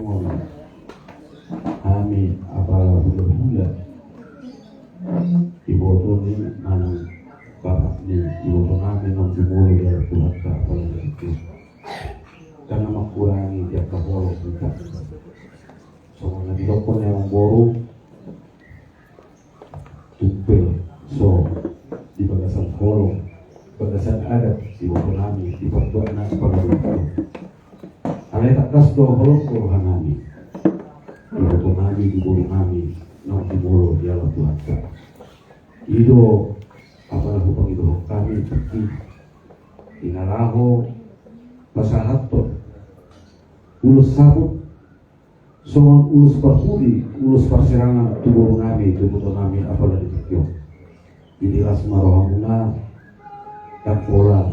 nongon kami apa bulan iboto ni manang bapak ni iboto kami nang dimulai dari Tuhan apa itu karena mengurangi dia kapolok kita soalnya di dokon yang boru tupel so di bagasan kolong bagasan adat iboto kami di pertuan anak pada itu alay takas do kolong kolohan kami iboto kami di bulu kami nang dimulai dialah Tuhan Ido apa lagu pangido kami pergi inaraho masahato ulus sabut songon ulus perpudi ulus perserangan tubuh kami apa lagi pergi inilah semarohamuna dan pola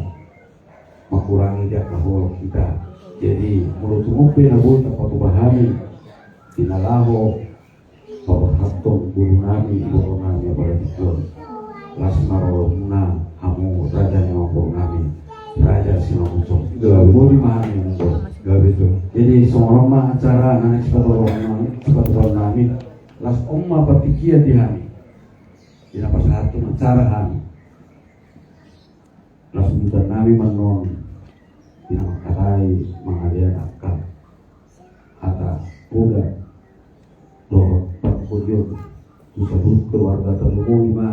mengurangi dia kahol kita jadi mulut umupe nabul tempat bahami inaraho papahatong guru nami ibu nami pada dikon lasmaroluna hamu raja yang guru nami raja sinongcong gawe bodi mahami nongcong gawe itu jadi semua acara anak sepatu nami las omma patikia di hami di napa satu acara hami las minta nami manon di nama karai mengalian akal ada udah doa kudio disebut keluarga terumum ima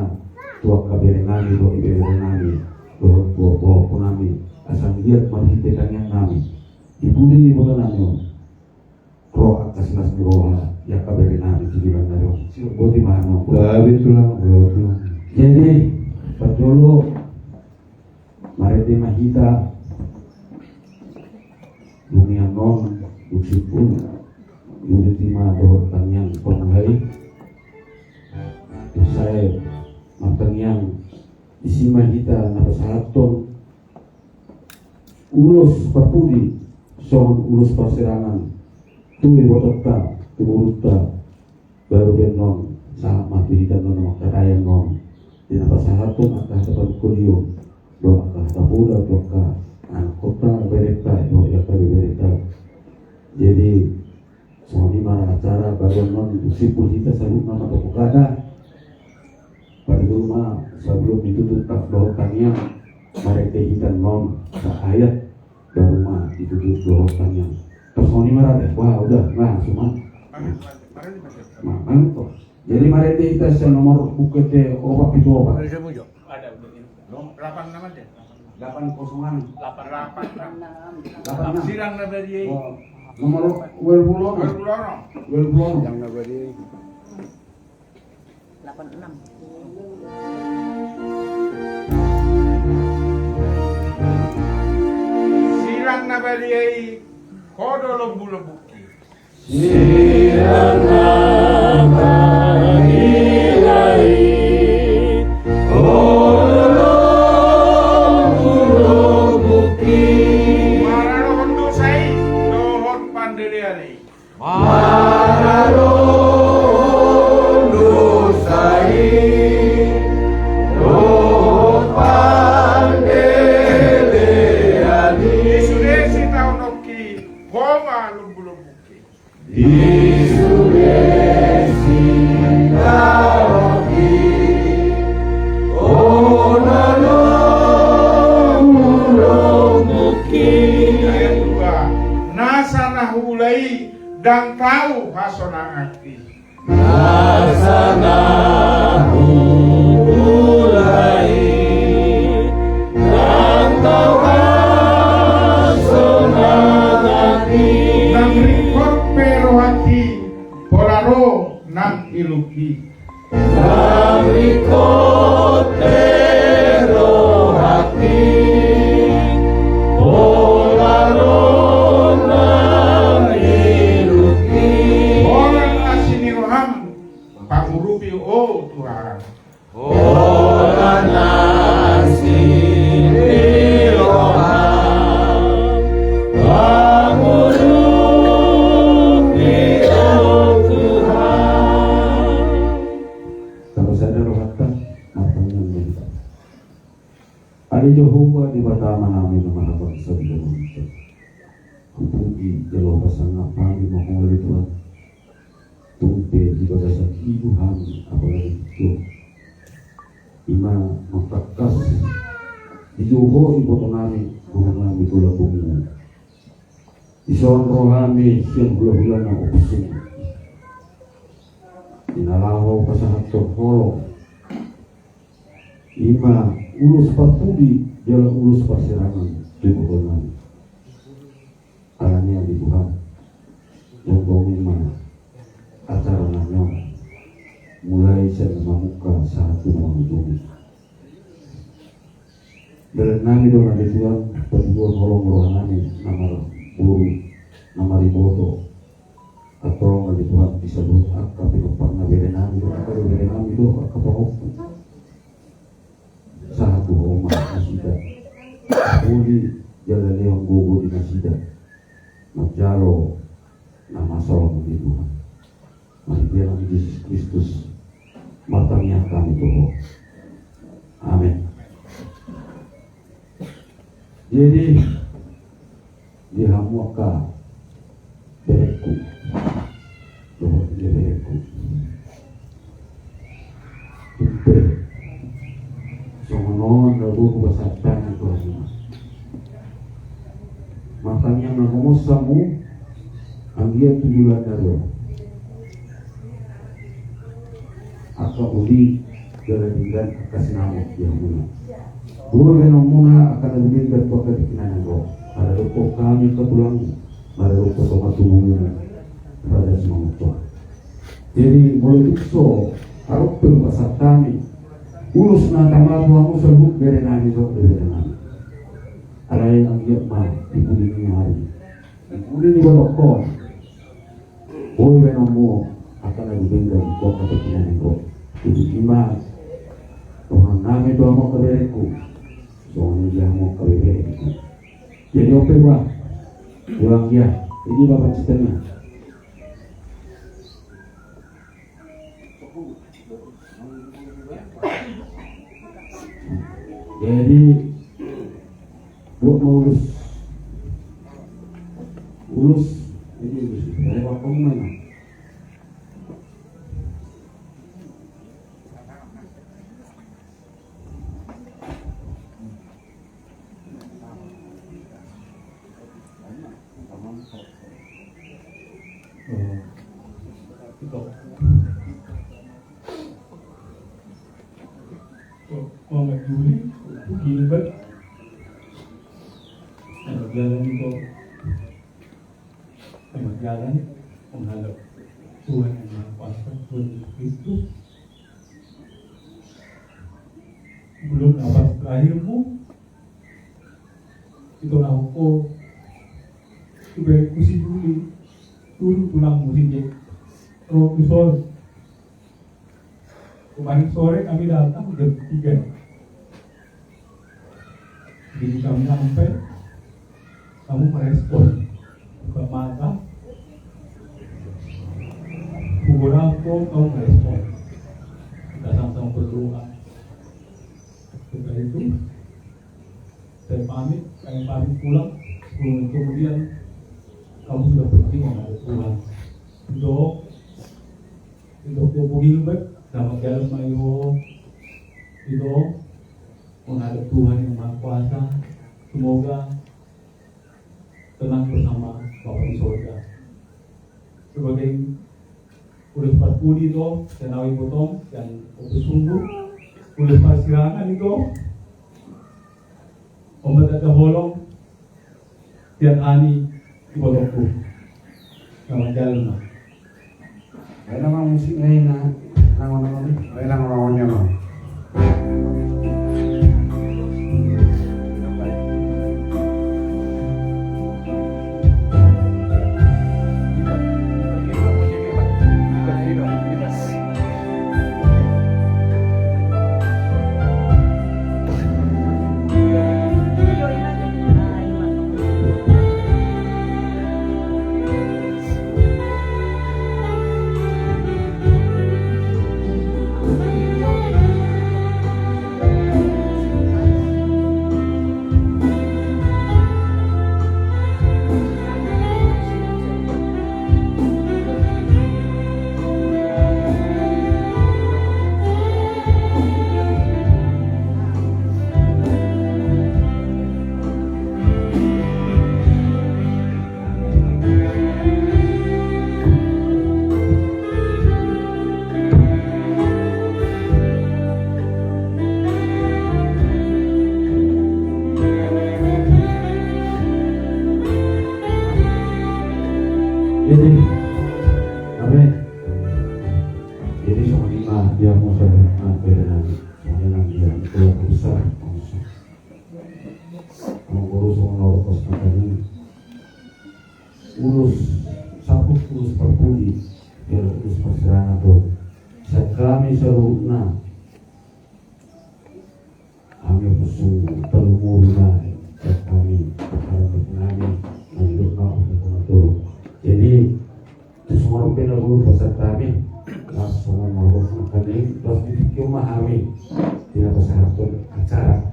tua kaberenami do iberenami do tua punami asal lihat marhitekan yang nami ibudi ni baganano roh akas nas roha ya kaberenami dibilang naro bodi mano gawe tulang jadi perjolo marete mahita dunia non usipun Yuditima dohor tanyang penghai usai matanyang isima kita napasahaton ulus perpudi son ulus perserangan tuwi bototta tumurutta baru benon saat mati kita non makarayan non di napasahaton akah dapat kuliah doa akah tabuda doa anak kota berita doa ya berita jadi semua di mana acara bagian non sipul kita sebut nama pokoknya pada rumah sebelum itu tetap doakannya mereka ikan non ayat baru mah ditutup doakannya terus mau dimana deh wah udah nah cuma mantap jadi mereka kita nomor buku teh obat itu obat ada udah 86 aja 808 88 sirang na dari nomor Welbulono yang na dari 86 sirang na dari kodo lobu-lobuki sirang na dan kau hasonangati nasana hulai dan kau hasonangati nang rikot perohati polaro nang iluki nang rikot perohati oh Tuhan Ada Jehovah di pertama namin na malabang sa Diyos. Kupugi, Jehovah sa nga pagi mo kung apalagi itu ima makakas dijuho ibu nami bukan itu labungnya ison rohani siang bulan-bulan na opsing inalawaw pasahat terholong ima ulus patudi jalan ulus pasirangan di bukan nami alanya di Tuhan ngomongin mana acara nanya mulai saya memuka satu mengunjungi dalam nami doang ada Tuhan berdua nolong rohani nama buru nama riboto atau ada Tuhan bisa doa tapi pernah beda nami doa kalau beda nami doa kapok satu rumah nasida buli jalan yang gugur di nasida Majalo nama salam di Tuhan. Mari biarlah Yesus Kristus matangnya kami Tuhan. Amin. Jadi dihamuka bereku, Tuhan dia bereku. Tupe, songonon lalu kebesaran Tuhan. Matanya namosamu anggia tujuan daro aka uli jalan akas namo yang muna dua fenomena akan lebih berpokok di kinan roh ada lupa kami ketulang ada lupa sama tubuhnya pada semua Tuhan jadi mulai itu harus berbahasa kami ulus nantamal tuamu sebut berenang itu berenang ada yang giat mah dipulih hari dipulih di bawah kon boy benomo akan lagi bengkel kok kepikiran itu jadi gimana Tuhan nami doa mau kebereku soalnya dia mau kebereku jadi oke bah pulang dia ini bapak ceritanya jadi buat mau ulus ini dari waktu mana Muhammad Juli Gilbert jalan itu jalan menghadap Tuhan yang Maha Kuasa Tuhan Yesus Kristus belum nafas terakhirmu itu aku ibaratku si Juli turun tulangmu si Roh Kusol kemarin sore kami datang jam 3 jadi kami sampai kamu merespon buka mata pukul aku kamu merespon kita sama-sama berdoa setelah itu saya pamit pulang 10 menit kemudian kamu sudah pergi menghadap Tuhan untuk tubuh Gilbert sama jalan mayo itu menghadap Tuhan yang Maha Kuasa semoga tenang bersama Bapa di surga sebagai udah 40 itu senawi potong dan sungguh udah pasirangan itu obat ada holong tiap hari di bolongku sama jalan ada nama musik lain nama lawannya mah Jadi, jadi sama lima dia mau saya berenang, soalnya dia keluarga besar, mau urus orang kos katanya, urus sapu urus perpudi, biar urus perserangan tuh. Saya kami seruna, kami pesu terumurna, kami menunjukkan untuk. Jadi semua orang dulu peserta kami langsung melakukan ini terus dipikir memahami tidak besar acara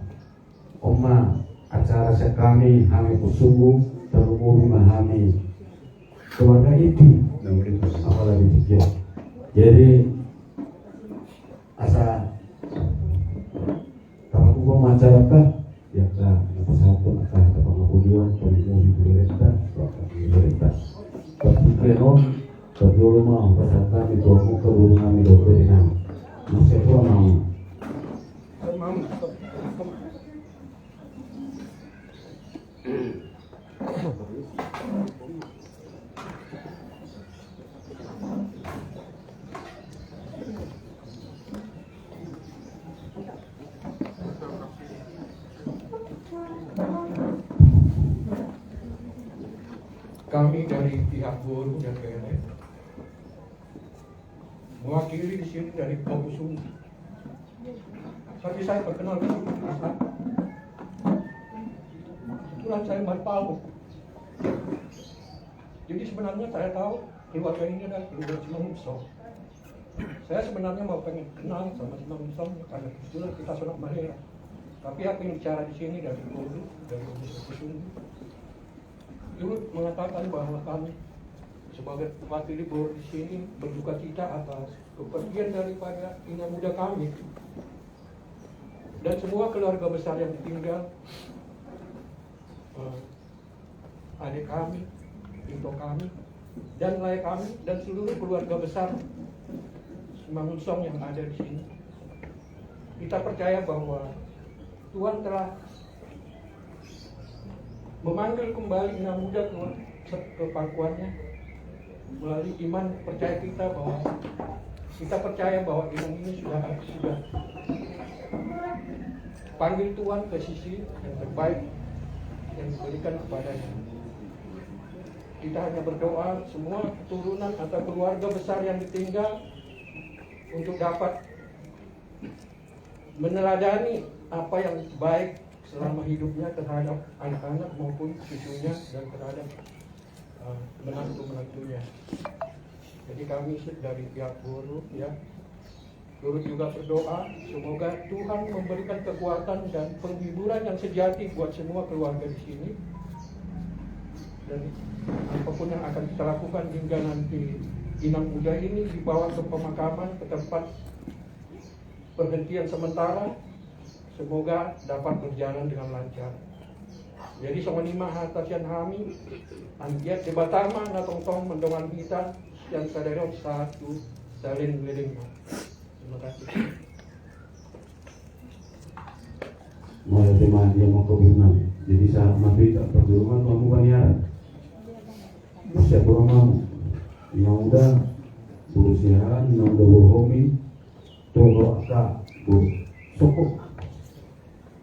acara kami bersungguh terumur memahami keluarga itu apalagi pikir. Jadi asa kalau masyarakat ya kan persatuan akan pengakuan pemerintah berpikiran berdua mau persatuan itu aku kedua kami dobenan masih tua mau kami dari pihak buruh dan PLN mewakili di sini dari Kampusung. Tapi saya perkenalkan Asad. Kebetulan saya Marpau. Jadi sebenarnya saya tahu keluarga ini adalah keluarga Simangunsong. Saya sebenarnya mau pengen kenal sama Simangunsong karena kebetulan kita Sanak Marera. Tapi aku yang bicara di sini dari buruh, dari Kampusung. Dulu mengatakan bahwa kami sebagai wakil buruh di sini berduka cita atas kepergian daripada ingat muda kami dan semua keluarga besar yang ditinggal, adik kami, pinto kami, dan layak kami dan seluruh keluarga besar Simangunsong yang ada di sini. Kita percaya bahwa Tuhan telah memanggil kembali Inang Muda ke pangkuannya melalui iman percaya kita bahwa Inang ini sudah panggil Tuhan ke sisi yang terbaik yang diberikan kepadanya. Kita hanya berdoa semua keturunan atau keluarga besar yang ditinggal untuk dapat meneladani apa yang baik selama hidupnya terhadap anak-anak maupun cucunya dan terhadap menantu-menantunya. Jadi kami dari pihak buruh ya turut juga berdoa semoga Tuhan memberikan kekuatan dan penghiburan yang sejati buat semua keluarga di sini. Dan apapun yang akan kita lakukan hingga nanti Inang Muda ini dibawa ke pemakaman ke tempat perhentian sementara, semoga dapat berjalan dengan lancar. Jadi sama lima hatasian kami, angiat di Batama na tong mendongan kita yang sadarong satu salin wiling. Terima kasih. Mulai tema dia mau kebunan, jadi saat mati tak perjuangan kamu baniaran. Siapa orang mau? Yang udah berusiaan, yang udah berhobi, tolong akak, sokok.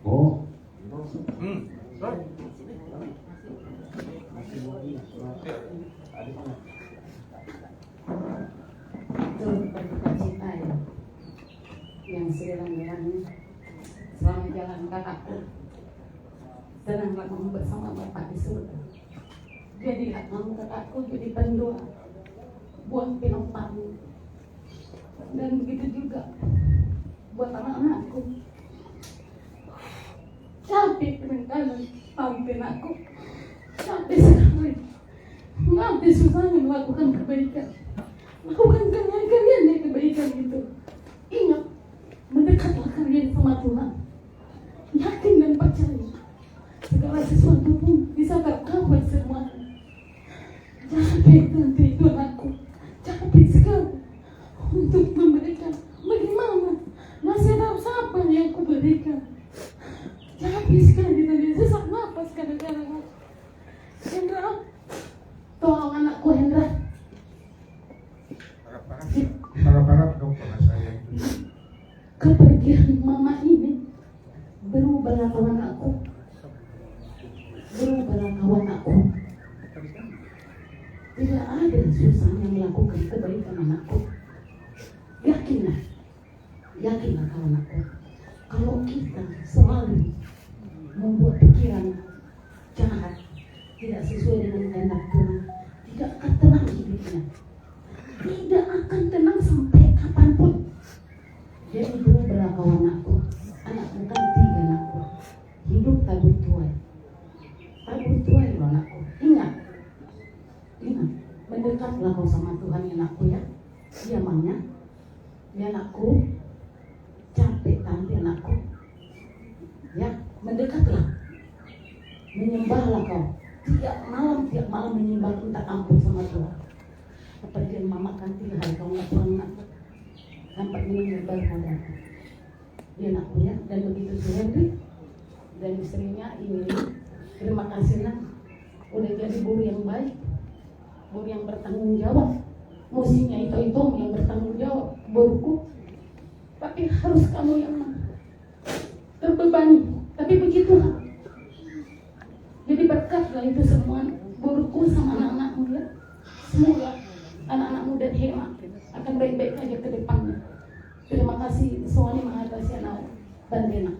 Oh, itu berduka cita ya, yang selang-langnya selama jalan kakakku senanglah kamu bersama Bapak di surga. Jadilah kamu kakakku jadi pendoa buat penopang, dan begitu juga buat anak-anakku. Capek kadang-kadang pampin aku, capek sekali, nanti susahnya melakukan kebaikan. Lakukan kalian yang kebaikan itu. Ingat, mendekatlah kalian sama Tuhan. Yakin dan percaya segala sesuatu pun bisa tercover semua. Capek nanti Tuhan aku, capek sekali untuk memberikan. Bagaimana? Masih tahu siapa yang aku berikan. Capek sekali tadi, sesak nafas kadang-kadang. Hendra, tolong anakku Hendra. kepergian mama ini berubahlah kawan aku. Berubahlah kawan aku. Tidak ada susah yang melakukan kebaikan anakku. Yakinlah kawan aku. Kalau kita selalu membuat pikiran jahat, tidak sesuai dengan kehendak Tuhan, tidak akan tenang hidupnya. Tidak akan tenang sampai kapanpun. Jadi berubahlah kawan aku. Anakku kan 3 anakku. Hidup tabur tuai. Tabur tuai loh anakku. Ingat. Mendekatlah kau sama Tuhan ya anakku ya. Iya mamnya. Ya anakku. Capek nanti anakku. Ya, mendekatlah. Menyembahlah kau. Tiap malam menyembah minta ampun sama Tuhan. Kepergian mama kan 3 hari kau nggak pulang anakku. Sampai ini berbahagia. Dia anakku ya. Dan begitu si Henry dan istrinya ini. Terima kasih nak. Udah jadi guru yang baik. Guru yang bertanggung jawab. Musiknya itu yang bertanggung jawab. Guruku. Tapi harus kamu yang terbebani. Tapi begitulah. Jadi berkatlah itu semua guruku sama anak-anakmu ya. Semoga anak-anakmu dan Hema akan baik-baik aja ke depannya. Terima kasih suami mengatasi anak Bandena.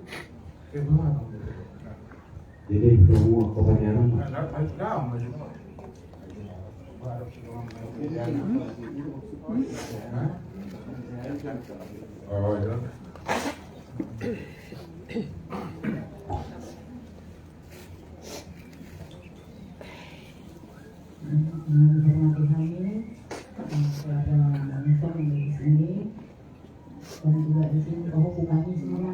Jadi kamu kebanyakan Oh ya. Menghormati kami, kepada Bangsa yang di sini, dan juga di sini bahwa kami semua,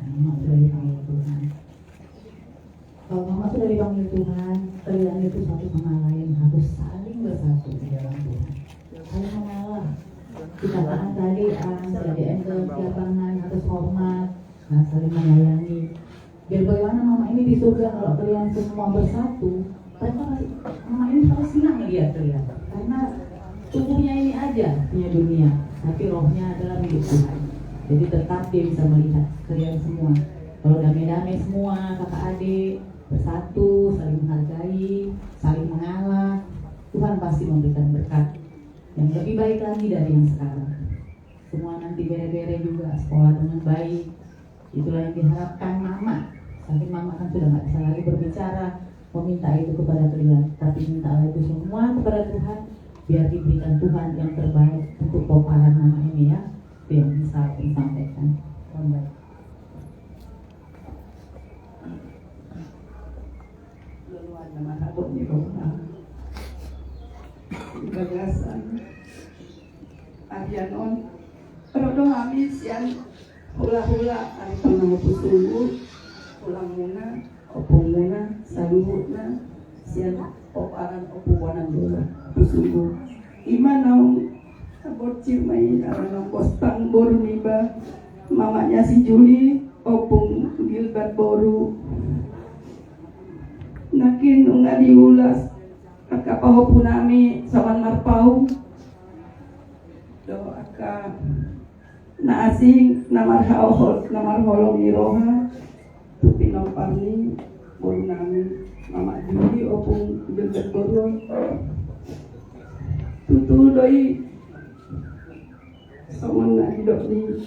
Mama sudah dipanggil Tuhan. Kalau Mama sudah dipanggil Tuhan, kalian itu satu sama lain harus saling bersatu di dalam Tuhan. Saling mengalah. Dikatakan tadi, CDM kegiatan harus hormat, saling melayani. Biar bagaimana Mama ini di surga kalau kalian semua bersatu, Mama ini harus senang melihat kalian. Karena tubuhnya ini aja punya dunia, tapi rohnya adalah milik Tuhan. Jadi tetap dia bisa melihat kalian semua. Kalau damai-damai semua, kakak adik bersatu, saling menghargai, saling mengalah, Tuhan pasti memberikan berkat yang lebih baik lagi dari yang sekarang. Semua nanti bere-bere juga, sekolah dengan baik. Itulah yang diharapkan Mama. Tapi Mama kan sudah nggak bisa lagi berbicara, meminta itu kepada kalian, tapi mintalah itu semua kepada Tuhan, biar diberikan Tuhan yang terbaik untuk peparan Mama ini ya. Itu yang bisa aku sampaikan. Baik. Laluan nama habuk ni rohna. Bagasan. Arianon. Rodo habis yang hula-hula ari panau pusulu. Ulang muna, opong muna, saluhutna, siyan oparan opuwanan dola, pusulu. Imanau bocil may arang kostang boru niba, mamanya si Juli, opong Gilbert boru. Nakin nga diulas, akapaho po nami sawan marpau. Do aka naasing namarholong ni Roha. Pinamparni boru nami Mama Juli opong Gilbert boru. Tutu doi soman na hidup ni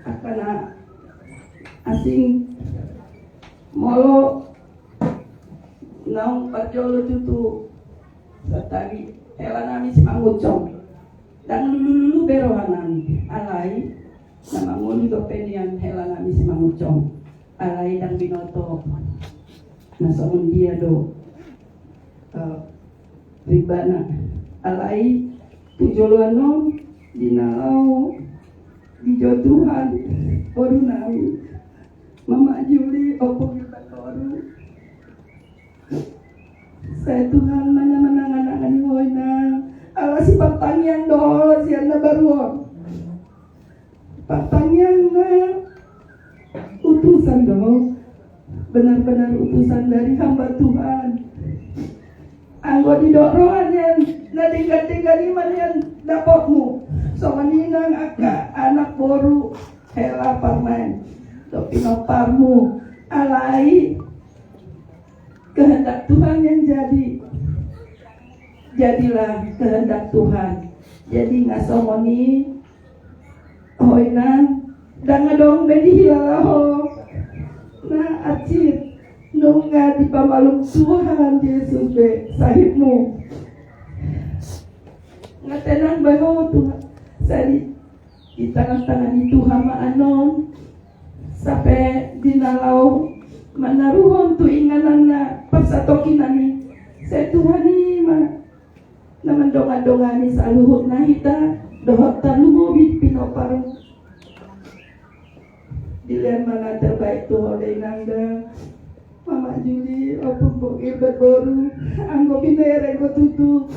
akana asing molo naung parjolo tutu satari hewan nami si mangucong dan lulu berohan nami alai nama ngulu do penian hewan nami si mangucong alai dan binoto nasomun dia do ribana alai tujoloano dinalau dijotuhan baru nami Mama Juli opong Gilbert baru saya Tuhan menangan-nangan hoina ala si pertanyaan do siana baru pertanyaan utusan do benar-benar utusan dari hamba Tuhan anggo didorohan yang nadingkat-tingkat iman yang dapatmu so maninang aka anak boru pinoparmu. Alai kehendak Tuhan yang jadi. Jadilah kehendak Tuhan. Jadi ngasomoni hoinan dan ngedong bedi hilalaho. Nah acir nunga di pamalung Tuhan Yesus be sahibmu. Ngatenang bayo Tuhan. Saya di tangan-tangan itu hama anon sampai dinalau manaruhon tu inganana pasatokinani saya Tuhani ma naman donga-dongani sa luhut na hita dohot talumobit pinopar dilian mana terbaik tu oleh nangga Mama Juli opung bokir baru anggo binere go tutu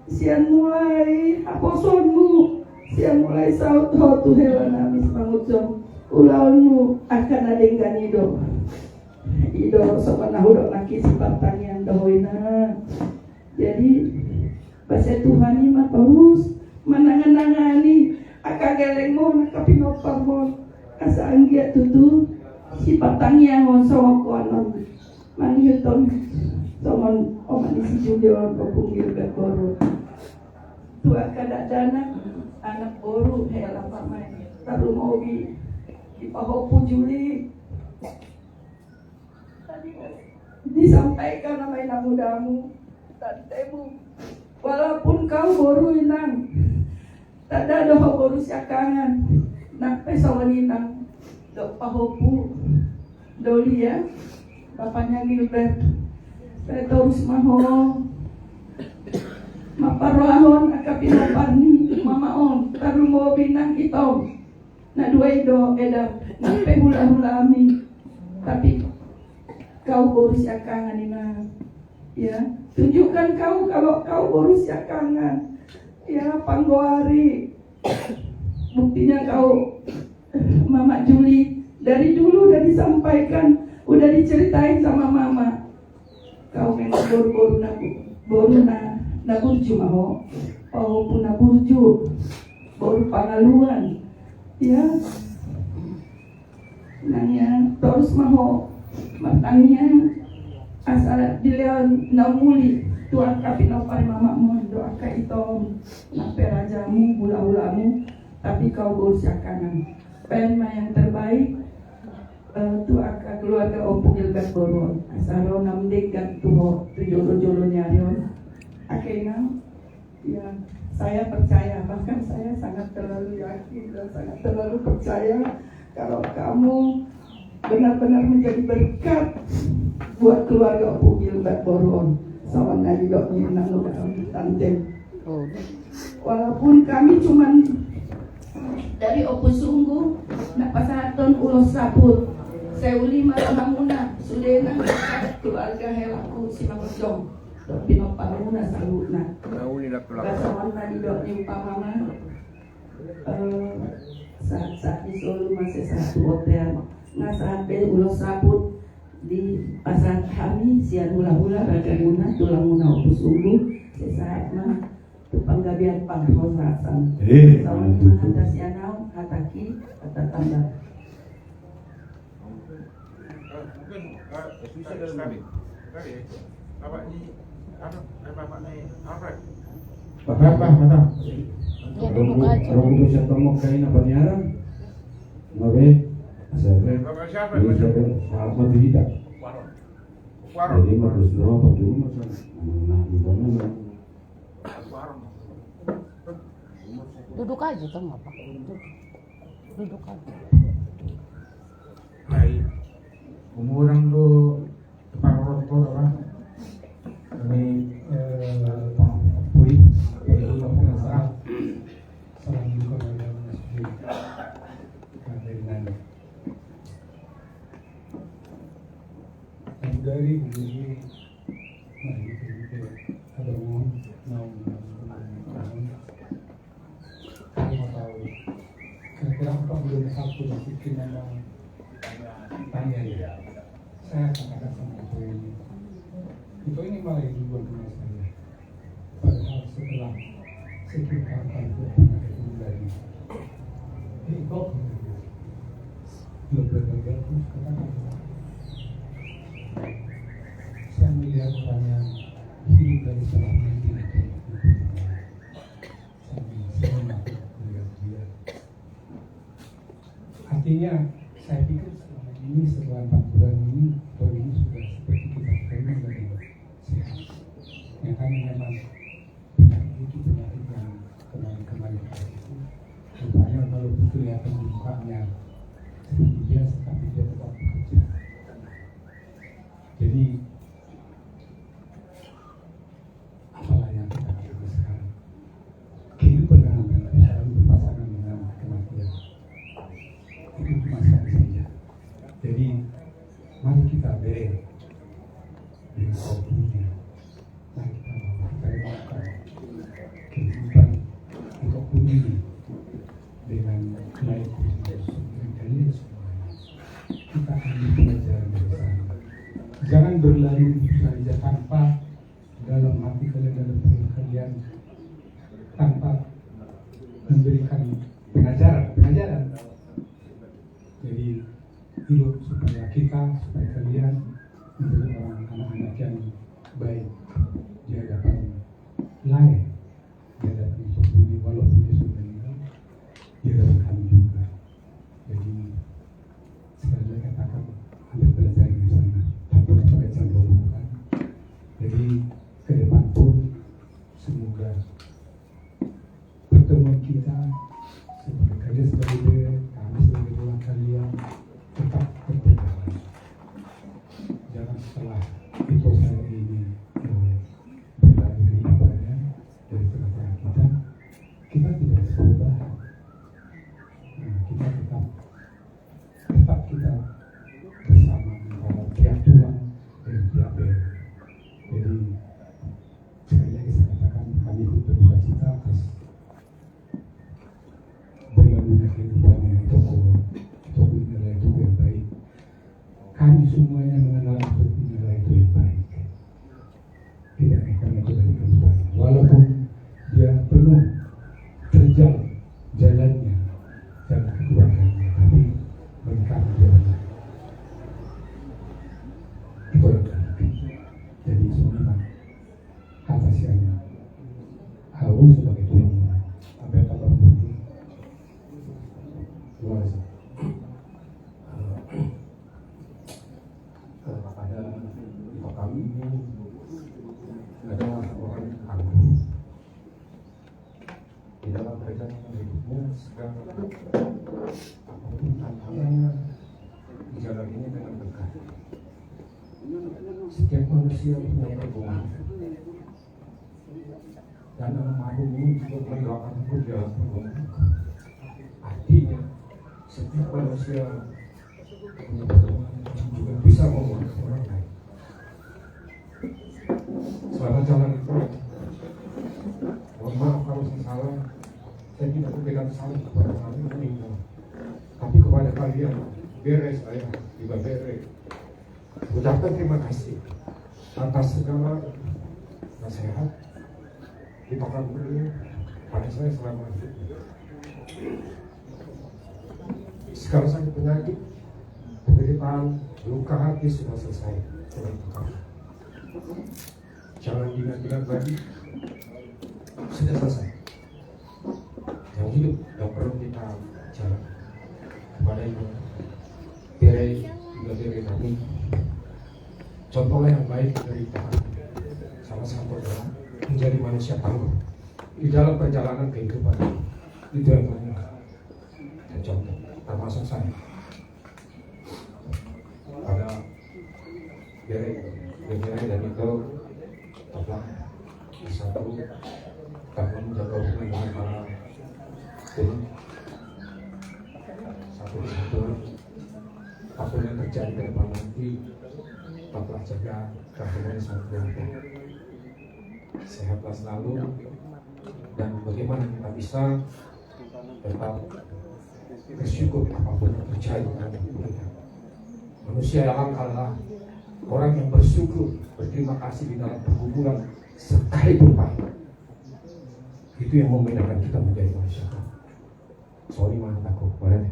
sian mulai aposonmu sian mulai saut ho tu hewan amis mangucong ulaunmu akan ada yang ganido ido sopana hudok laki sifat tangian dohoina. Jadi bahasa Tuhan ini mah terus menangan-nangani aka geleng mo nakapinopar mo asa anggia tutu sifat tangian mo sokonon mangyuton somon omanisi julion kopungir gakoro tu akada dana anak boru hela pamai taru mobi ipahopu Juli disampaikan sama anak mudamu tantemu walaupun kau boru inang tada doho boru siakangan nak pesawan inang do pahopu doli ya bapaknya Gilbert saya terus maho maparohon akapinoparni mamaon taru mo binang itong na dua ido edap na pehula-hulami tapi kau boru siakangan ina ya tunjukkan kau kalau kau boru siakangan ya panggoari buktinya kau Mama Juli dari dulu udah disampaikan udah diceritain sama mama kau memang boru-boru na burju maho pun na burju boru pangaluan ya nanya terus maho matangnya asal dilihat namuli tuan kapinopar mama mo doaka itom nape rajamu bula-bulamu tapi kau borsakanan penma yang terbaik tuaka keluarga Opo Gilbert Boron asal namdek gan tuho tu jolo-jolo nyarion akhirnya ya saya percaya bahkan saya sangat terlalu yakin dan sangat terlalu percaya kalau kamu benar-benar menjadi berkat buat keluarga Opo Gilbert Boron sawan nadi doknya nang tantem. Walaupun kami cuman dari Opo Sungguh nak pasaton ulos saput seuli malamuna sudena keluarga helaku si Mangosong pinoparuna saluna pasawan nadi doknya upamama saat di Solo masih satu hotel ngasahat be ulos saput di pasar kami sian hula-hula raja muna tulang muna Opo Sungguh sesaat mah tu panggabian panghosasan tahun mah sianau hataki kata tambah mungkin bisa dari bapak ni bapak ni Alfred Apa mata? Kalau untuk saya tomok kain apa niaran? Ngabe? Saya bapak siapa ini saya sama tidak. Warung Jadi harus berapa dulu macam nah di mana? Duduk aja tuh apa? Duduk aja. baik Umurang lo parorot ko apa? Kami pui itu apa nasa salam juga ada masjid dengan dari ini ada mohon kira-kira apa belum satu bikin nama tanya ya saya katakan sama ini malah yang dibuat dengan saya padahal setelah sekitar tahun dari kok belum bergagal pun katakan saya melihat orang yang hidup dari selama ini saya mengaku melihat dia. Artinya saya pikir selama ini setelah 4 bulan ini bahwa ini sudah seperti kita terima dari sehat. Nyatanya memang penyakit itu penyakit yang kemarin-kemarin itu rupanya walaupun kelihatan di mukanya seperti biasa tapi dia tetap bekerja. Jadi apalah yang kita lakukan sekarang? Kehidupan dalam perjalanan berpasangan dengan kematian itu cuma sekali saja. Jadi mari kita beri dengan waktunya. Mari kita relakan kehidupan untuk ini dengan baik Kristus dan kalian semuanya. Kita ambil pelajaran bersama. Jangan berlari saja tanpa dalam hati kalian, dalam pikiran kalian, tanpa memberikan pengajaran. Jadi hidup supaya kalian menjadi orang anak-anak yang baik di hadapan lain, di hadapan Yesus ini, walaupun dia sudah meninggal, di hadapan kami juga. Jadi sekali lagi katakan ambil pelajaran di sana, tanpa pelajaran bukan. Jadi ke depan pun semoga pertemuan kita sebagai kalian sebagai kami sebagai orang kalian tetap berjalan. Jangan setelah itu saya ini berlari ke ibadah dari tengah-tengah kita tidak perubahan. Nah, kita tetap kita bersama antara pihak Tuhan dan pihak Beri. Jadi sekali lagi saya katakan kami ikut berduka cita atas berlalunya kehidupan yang toko ini adalah itu yang baik. Kami semuanya mengenal seperti inilah itu yang baik. Tidak akan itu dari kehidupan. Walaupun dia penuh terjal jalannya dan kekuatannya, tapi mereka jalannya. Itu yang terjadi. Jadi semua kata sianya harus sebagai Tuhan. Apa yang kata Tuhan? Luar biasa. Pada kami ini ada orang angkuh di dalam perjalanan hidupmu segala apapun tantangannya di jalan ini dengan berkah. Setiap manusia punya pergumulan dan almarhum ini juga mendoakan aku di dalam pergumulan. Artinya setiap manusia punya pergumulan juga bisa membuat orang lain. Selamat jalan itu. Mohon maaf kalau saya salah. Saya tidak memberikan salah kepada kalian meninggal. Tapi kepada kalian, beres saya, tiba beres. Ucapkan terima kasih atas segala nasihat dipakar beliau pada saya selama hidup. Segala sakit penyakit, penderitaan, luka hati sudah selesai. Jangan diingat-ingat lagi, sudah selesai. Yang hidup yang perlu kita jalan kepada Ibu Beri kami. Contohlah yang baik dari Tuhan. Salah satu adalah menjadi manusia tangguh di dalam perjalanan kehidupan. Itu yang paling dan contoh termasuk saya. Pada Beri dan itu tetap satu karena menjaga hubungan dengan para tim satu apapun yang terjadi ke depan nanti tetaplah jaga kehidupan sama keluarga. Sehatlah selalu dan bagaimana kita bisa tetap bersyukur apapun yang terjadi dalam hidup kita. Manusia yang adalah orang yang bersyukur, berterima kasih di dalam pergumulan sekalipun pahit. Itu yang membedakan kita menjadi manusia. Sorry maaf aku, boleh?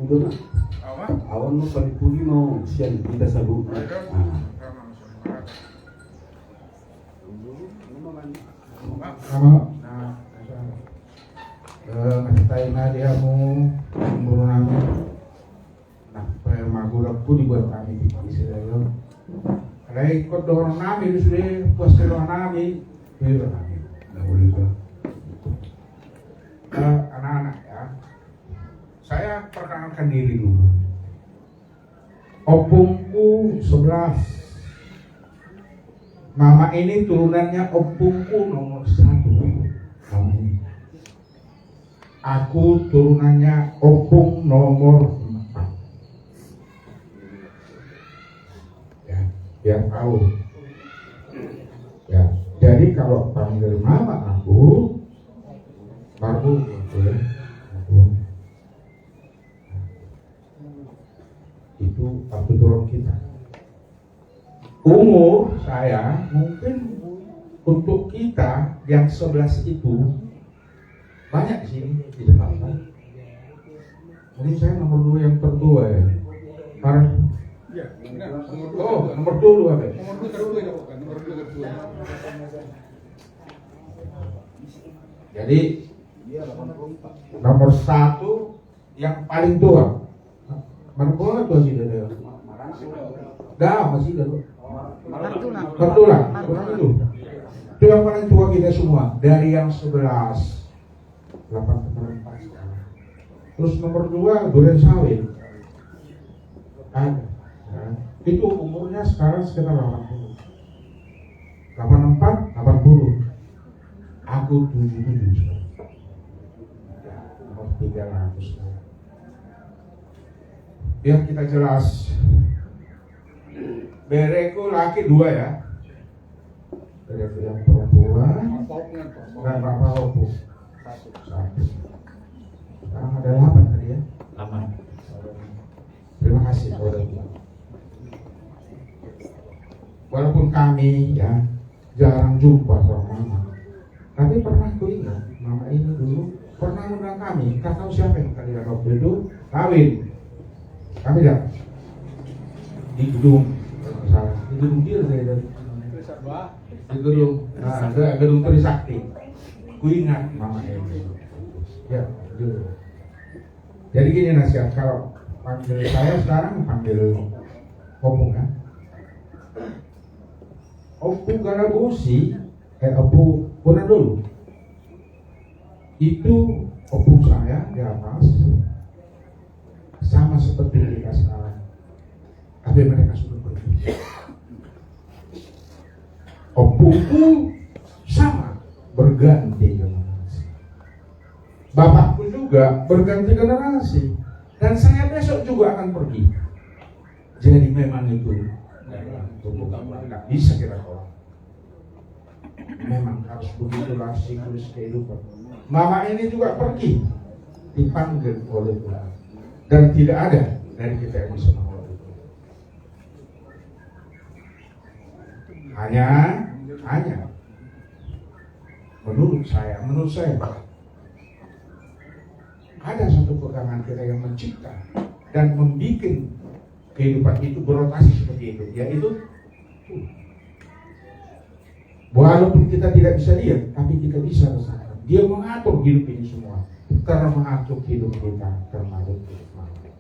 Udah nak. Apa? Awan mau paripuri mau siang kita sabuk. Sama. Nah, tayo na dia mo muro namin. Nah, pero magurap po di buat kami di sila yun. Alay ko dorong namin sudah puas dorong namin. Pero namin. Nahuli ko. Anak-anak ya. Saya perkenalkan diri dulu. Opungku 11. Mama ini turunannya opungku nomor 1. Mama ini. Aku turunannya opung nomor 4. Ya, biar tahu. Ya, jadi kalau panggil mama aku, baru boleh. Itu satu turun kita. Umur saya mungkin untuk kita yang 11 itu banyak di sini di depan saya. Mungkin saya nomor 2 yang tertua ya. Karena nomor 2 apa? Nomor 2 tertua. Jadi nomor 1 yang paling tua. Marbola tuh sih ada. Dah masih ada. Martulang. Itu yang paling tua kita semua dari yang 11. 8 teman 4 sekarang. Terus nomor 2 Duren Sawit. Ada. Nah, itu umurnya sekarang sekitar 80. 84, 80. Aku 77 sekarang. Nomor 300. Biar kita jelas. Bereku laki 2 ya. Bereku yang perempuan dan bapak opo 1. Sekarang ada 8 tadi ya. 8. Terima kasih saudara. Walaupun kami ya jarang jumpa sama mama, tapi pernah aku ingat mama ini dulu pernah undang kami. Kau tahu siapa yang tadi waktu itu kawin? Kami dah di gedung, di gedung dia saya dari di gedung, gedung Trisakti. Ku ingat mama ini. Ya, dulu. Jadi gini nasihat, kalau panggil saya sekarang panggil opung kan? Opung Galabusi, opung Puna dulu. Itu opung saya di atas, sama seperti kita sekarang. Tapi mereka sudah pergi. Opungku sama berganti generasi. Bapakku juga berganti generasi. Dan saya besok juga akan pergi. Jadi memang itu tidak bisa kita tolak. Memang harus begitulah siklus kehidupan. Mama ini juga pergi, dipanggil oleh Tuhan. Dan tidak ada dari kita yang bisa menolak itu. Hanya menurut saya ada satu pegangan kita yang mencipta dan membuat kehidupan itu berotasi seperti itu, yaitu walaupun kita tidak bisa lihat, tapi kita bisa rasakan. Dia mengatur hidup ini semua, termasuk hidup kita, termasuk hidup manusia.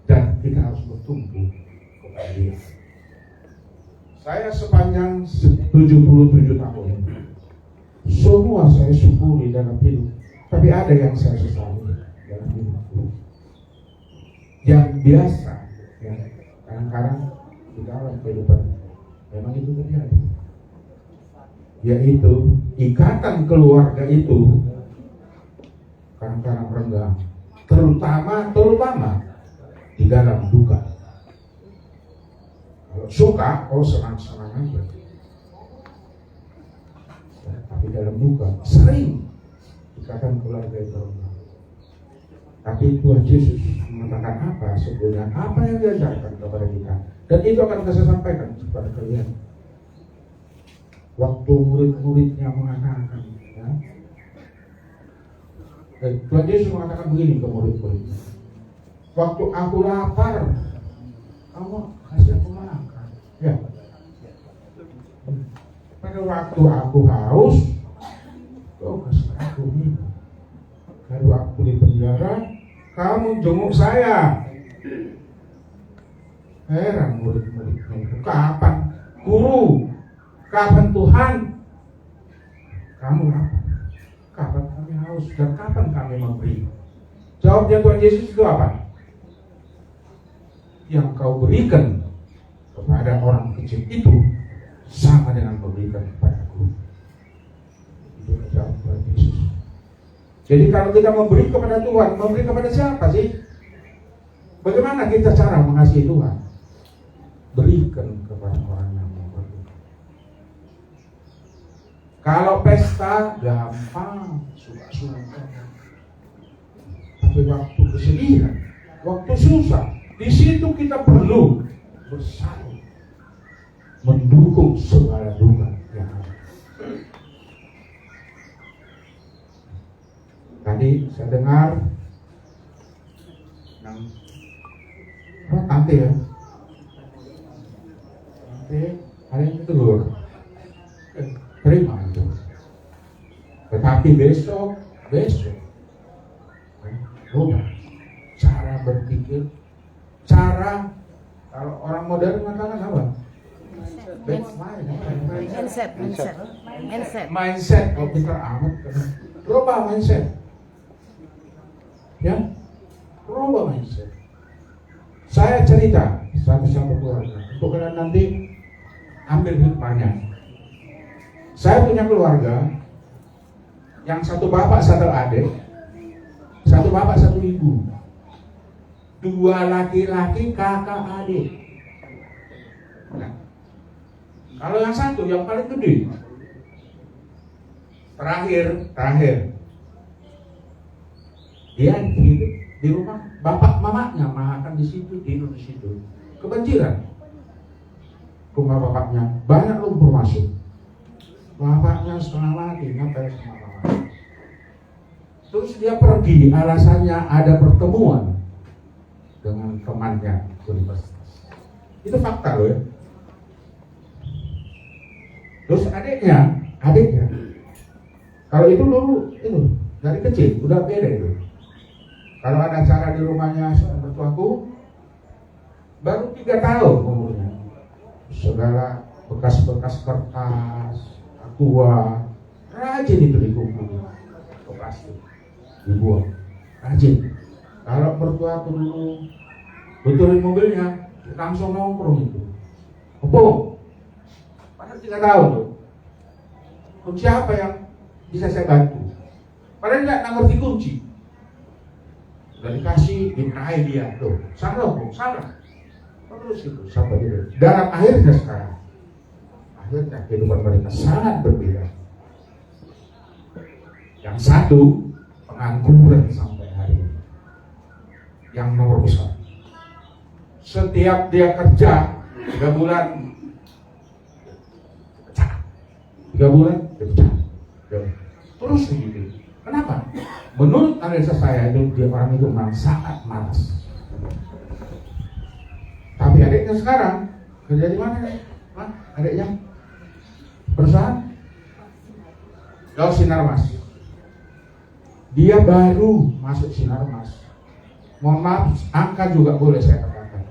Dan kita harus bertumpu kepada Dia. Saya sepanjang 77 tahun, semua saya syukuri dalam hidup, tapi ada yang saya sesali dalam hidup. Yang biasa, ya, kadang-kadang di dalam kehidupan memang itu terjadi. Yaitu ikatan keluarga itu kadang-kadang renggang, terutama di dalam duka. Kalau suka, senang-senang aja. Tapi dalam duka sering ikatan keluarga itu renggang. Tapi Tuhan Yesus mengatakan apa sebenarnya, apa yang diajarkan kepada kita, dan itu akan saya sampaikan kepada kalian. Waktu murid-muridnya mengatakan, ya, Tuhan Yesus mengatakan begini ke murid-muridnya, waktu aku lapar, kamu kasih aku makan. Ya. Pada waktu aku haus, kau kasih aku minum. Pada waktu di penjara, kamu jenguk saya. Heran murid-muridnya, kapan guru, kapan Tuhan, kamu lapar, kapan kami haus, dan kapan kami memberi? Jawabnya Tuhan Yesus itu apa? Yang kau berikan kepada orang kecil itu sama dengan memberikan kepadaku. Itu jawab Tuhan Yesus. Jadi kalau kita memberi kepada Tuhan, memberi kepada siapa sih? Bagaimana kita cara mengasihi Tuhan? Berikan kepada orang yang membutuhkan. Kalau pesta gampang, suka-suka. Tapi waktu kesedihan, waktu susah, di situ kita perlu bersatu, mendukung segala duka yang ada. Tadi saya dengar yang tante ya, tante ada yang tegur, terima itu. Tetapi besok rubah cara berpikir, cara kalau orang modern mengatakan apa? Mindset. Kalau kita amat, rubah mindset. Ya, rubah mindset. Saya cerita satu keluarga, untuk kalian nanti ambil hikmahnya. Saya punya keluarga yang satu bapak satu adik, satu bapak satu ibu, dua laki-laki kakak adik. Nah, kalau yang satu yang paling gede, terakhir dia hidup di rumah bapak mamanya makan di situ, tidur di situ. Kebanjiran rumah bapaknya, banyak lumpur masuk. Bapaknya setengah mati, ngapain sama bapaknya. Terus dia pergi, alasannya ada pertemuan dengan temannya universitas. Itu fakta loh ya. Terus adiknya, kalau itu dulu itu dari kecil udah beda itu. Kalau ada acara di rumahnya mertuaku, baru 3 tahun umurnya, segala bekas-bekas kertas, aqua, rajin itu dikumpulin ke plastik, dibuang, rajin. Kalau mertuaku dulu betulin mobilnya, langsung nongkrong itu, kebong. Padahal 3 tahun tuh. Kunci apa yang bisa saya bantu? Padahal nggak ngerti kunci. Udah dikasih, dimarahin dia tuh, salah bu, salah. Terus itu sampai itu. Dan akhirnya sekarang, akhirnya kehidupan mereka sangat berbeda. Yang satu pengangguran sampai hari ini, yang nomor besar. Setiap dia kerja 3 bulan, 3 bulan dia pecah. Terus begitu. Kenapa? Menurut analisa saya itu dia orang itu memang sangat malas. Tapi adiknya sekarang kerja di mana? Adiknya perusahaan Gau Sinarmas. Dia baru masuk Sinarmas. Mohon maaf, angka juga boleh saya katakan.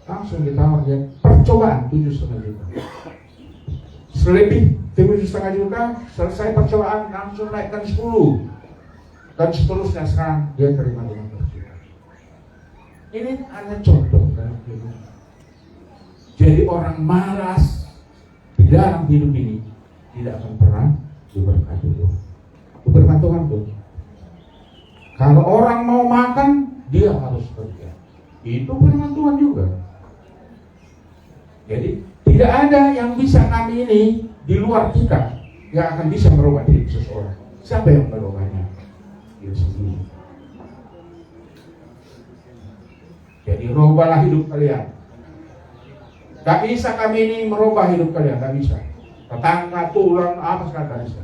Langsung ditawar dia percobaan 7,5 juta. Selebih 7,5 juta, selesai percobaan langsung naikkan 10. Dan seterusnya sekarang dia terima 15 juta. Ini hanya contoh dalam hidup. Jadi orang malas di dalam hidup ini tidak akan pernah diberkati Tuhan. Diberkati Tuhan tuh. Kalau orang mau makan, dia harus kerja. Itu firman Tuhan juga. Jadi tidak ada yang bisa kami ini di luar kita yang akan bisa merubah hidup seseorang. Siapa yang merubahnya? Dia sendiri. Jadi rubahlah hidup kalian. Gak bisa kami ini merubah hidup kalian, gak bisa. Tetangga, tulang, apa segala gak bisa.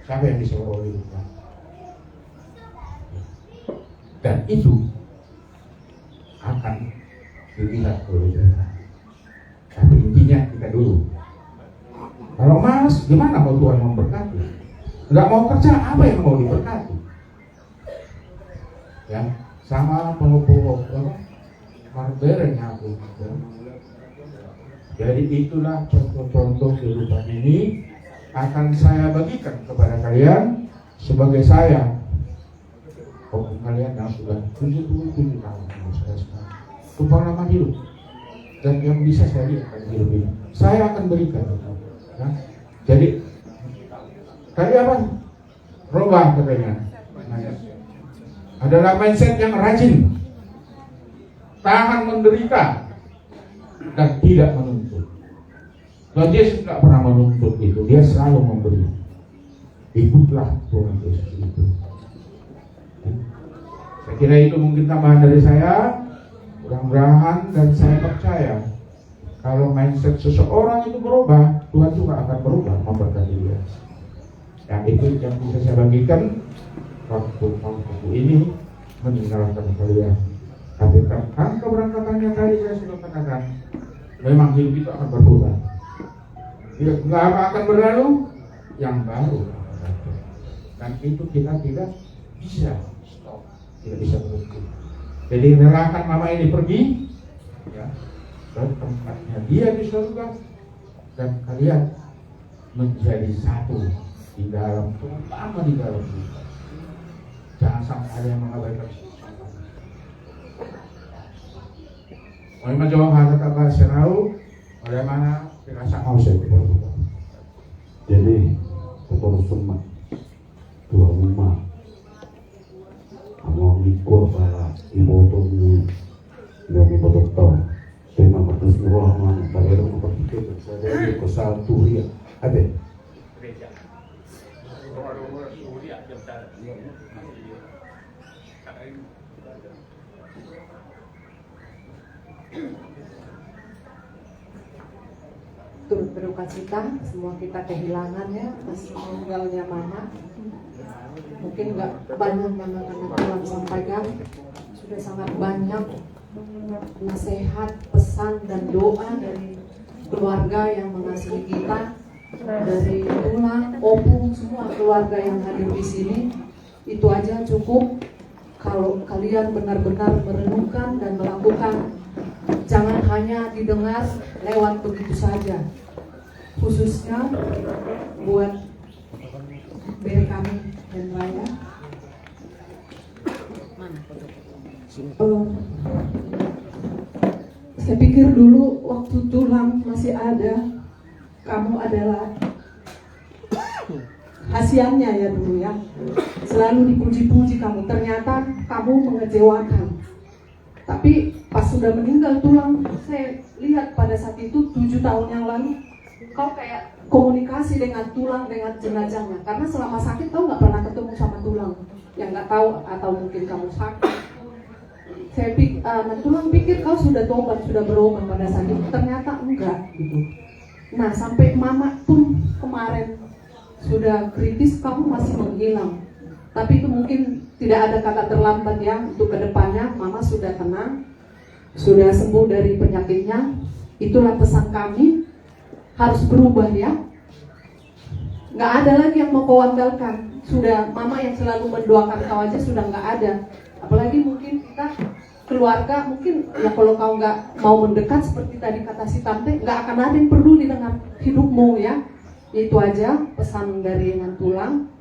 Siapa yang bisa bawa hidupnya? Dan itu akan dilihat oleh Tuhan. Tapi intinya kita dulu. Kalau malas, gimana mau Tuhan memberkati? Nggak mau kerja, apa yang mau diberkati? Ya, sama pohon-pohon marbereng aku. Ya. Jadi itulah contoh-contoh kehidupan ini akan saya bagikan kepada kalian sebagai saya. Kalian yang sudah 77 tahun saya sekarang, itu pengalaman hidup dan yang bisa saya lihat dari hidup ini saya akan berikan. Ya. Jadi tadi apa? Robah katanya adalah mindset yang rajin, tahan menderita dan tidak menuntut. Tuhan Yesus tidak pernah menuntut itu, dia selalu memberi. Ikutlah Tuhan Yesus itu. Saya kira itu mungkin tambahan dari saya. Mudah-mudahan dan saya percaya kalau mindset seseorang itu berubah, Tuhan juga akan berubah memberkati dia. Yang itu yang bisa saya bagikan waktu ini meninggalkan kalian. Tapi kan keberangkatannya tadi saya sudah katakan, memang hidup itu akan berubah. Nggak akan berlalu, yang baru. Dan itu kita tidak bisa stop, tidak bisa berhenti. Jadi relakan mama ini pergi, ya, ke tempatnya dia di surga, dan kalian menjadi satu di dalam, terutama di dalam kita. Jangan sampai ada yang mengabaikan sesuatu. Oleh menjawab hal kata Senau, bagaimana dirasa mau saya berbuat. Jadi betul semua dua rumah among ikut para ibu tuh yang ibu tahu tema matus rohman pada rumah berpikir saya ke satu dia ada Gereja. Rumah Surya jam turut berduka cita, semua kita kehilangan ya, masih meninggalnya mama. Mungkin nggak banyak yang akan Tuhan sampaikan, sudah sangat banyak nasihat, pesan dan doa dari keluarga yang mengasihi kita, dari tulang, opung, semua keluarga yang hadir di sini. Itu aja cukup kalau kalian benar-benar merenungkan dan melakukan. Jangan hanya didengar lewat begitu saja. Khususnya buat dari kami dan Raya. Saya pikir dulu waktu tulang masih ada, kamu adalah hasiannya ya dulu ya. Selalu dipuji-puji kamu, ternyata kamu mengecewakan. Tapi pas sudah meninggal tulang, saya lihat pada saat itu 7 tahun yang lalu, kau kayak komunikasi dengan tulang, dengan jenazahnya. Karena selama sakit kau nggak pernah ketemu sama tulang. Yang nggak tahu atau mungkin kamu sakit. Tulang pikir kau sudah tobat, sudah berobat pada saat itu. Ternyata enggak gitu. Nah sampai mama pun kemarin sudah kritis, kamu masih menghilang. Tapi itu mungkin tidak ada kata terlambat ya. Untuk kedepannya mama sudah tenang, sudah sembuh dari penyakitnya. Itulah pesan kami, harus berubah ya. Nggak ada lagi yang mau kau andalkan. Sudah mama yang selalu mendoakan kau aja sudah nggak ada. Apalagi mungkin kita keluarga, mungkin ya kalau kau nggak mau mendekat seperti tadi kata si tante, nggak akan ada yang peduli dengan hidupmu ya. Itu aja pesan dari Nan Tulang.